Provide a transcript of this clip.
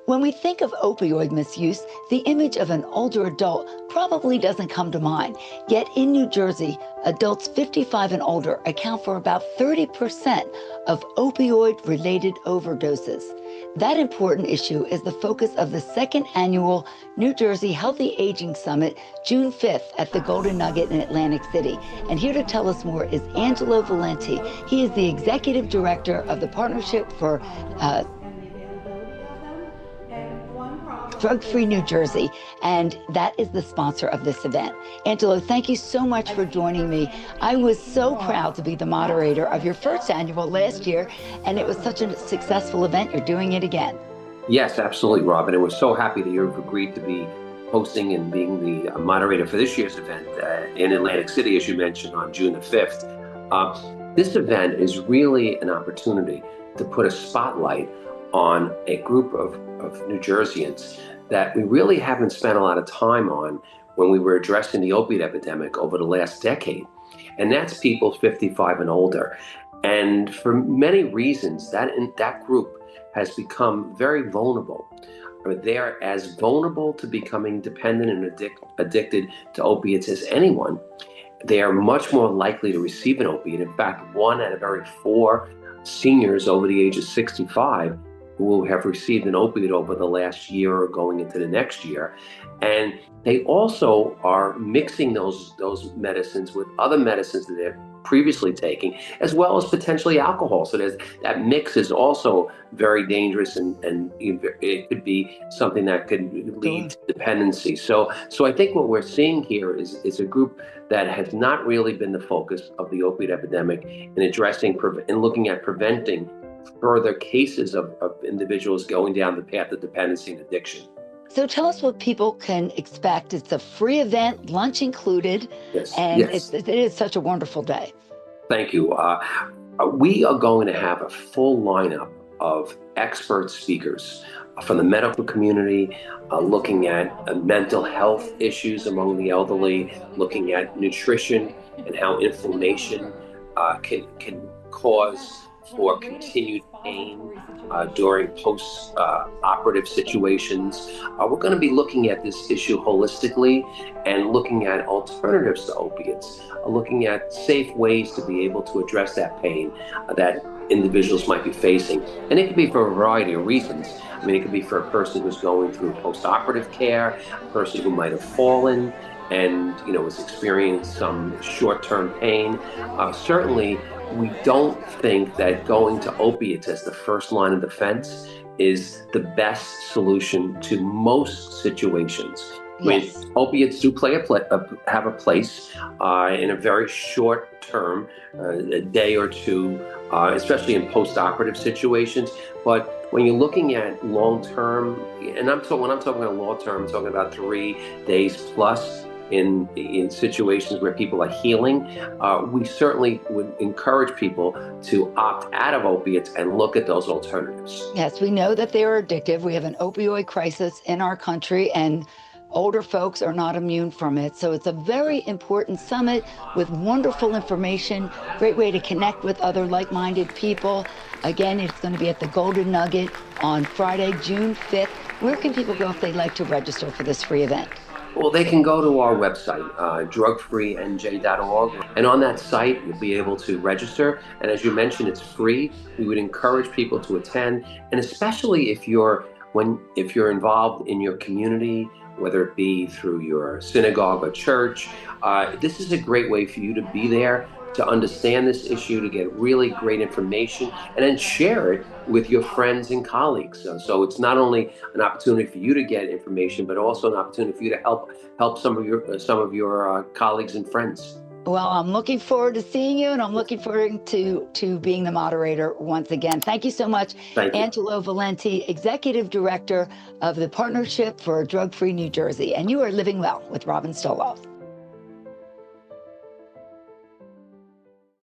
When we think of opioid misuse, the image of an older adult probably doesn't come to mind. Yet in New Jersey, adults 55 and older account for about 30% of opioid-related overdoses. That important issue is the focus of the second annual New Jersey Healthy Aging Summit, June 5th at the Golden Nugget in Atlantic City. And here to tell us more is Angelo Valente. He is the executive director of the Partnership for Drug-Free New Jersey, and that is the sponsor of this event. Angelo, thank you so much for joining me. I was so proud to be the moderator of your first annual last year, and it was such a successful event. You're doing it again. Yes, absolutely, Robin. And we're so happy that you've agreed to be hosting and being the moderator for this year's event in Atlantic City, as you mentioned, on June the 5th. This event is really an opportunity to put a spotlight on a group of New Jerseyans that we really haven't spent a lot of time on when we were addressing the opiate epidemic over the last decade. And that's people 55 and older. And for many reasons, that group has become very vulnerable. They're as vulnerable to becoming dependent and addicted to opiates as anyone. They are much more likely to receive an opiate. In fact, 1 out of every 4 seniors over the age of 65 who have received an opiate over the last year or going into the next year. And they also are mixing those medicines with other medicines that they're previously taking, as well as potentially alcohol. So that mix is also very dangerous, and it could be something that could lead to dependency. So I think what we're seeing here is a group that has not really been the focus of the opiate epidemic in addressing and looking at preventing further cases of individuals going down the path of dependency and addiction. So tell us what people can expect. It's a free event, lunch included, and Yes. It is such a wonderful day. Thank you. We are going to have a full lineup of expert speakers from the medical community, looking at mental health issues among the elderly, looking at nutrition and how inflammation can cause for continued pain during post-operative situations. We're going to be looking at this issue holistically and looking at alternatives to opiates, looking at safe ways to be able to address that pain that individuals might be facing. And it could be for a variety of reasons. I mean, it could be for a person who's going through post-operative care, a person who might have fallen and has experienced some short-term pain. Certainly, we don't think that going to opiates as the first line of defense is the best solution to most situations. Yes. I mean, opiates do have a place in a very short term, a day or two, especially in post-operative situations. But when you're looking at long-term, and when I'm talking about long-term, I'm talking about 3 days plus, in situations where people are healing, we certainly would encourage people to opt out of opiates and look at those alternatives. Yes, we know that they are addictive. We have an opioid crisis in our country, and older folks are not immune from it. So it's a very important summit with wonderful information, great way to connect with other like-minded people. Again, it's going to be at the Golden Nugget on Friday, June 5th. Where can people go if they'd like to register for this free event? Well, they can go to our website, drugfreenj.org, and on that site, you'll be able to register. And as you mentioned, it's free. We would encourage people to attend, and especially if you're involved in your community, whether it be through your synagogue or church, this is a great way for you to be there, to understand this issue, to get really great information, and then share it with your friends and colleagues. So it's not only an opportunity for you to get information, but also an opportunity for you to help some of your colleagues and friends. Well, I'm looking forward to seeing you, and I'm looking forward to being the moderator once again. Thank you so much, Angelo Valente, Executive Director of the Partnership for Drug-Free New Jersey. And you are living well with Robin Stoloff.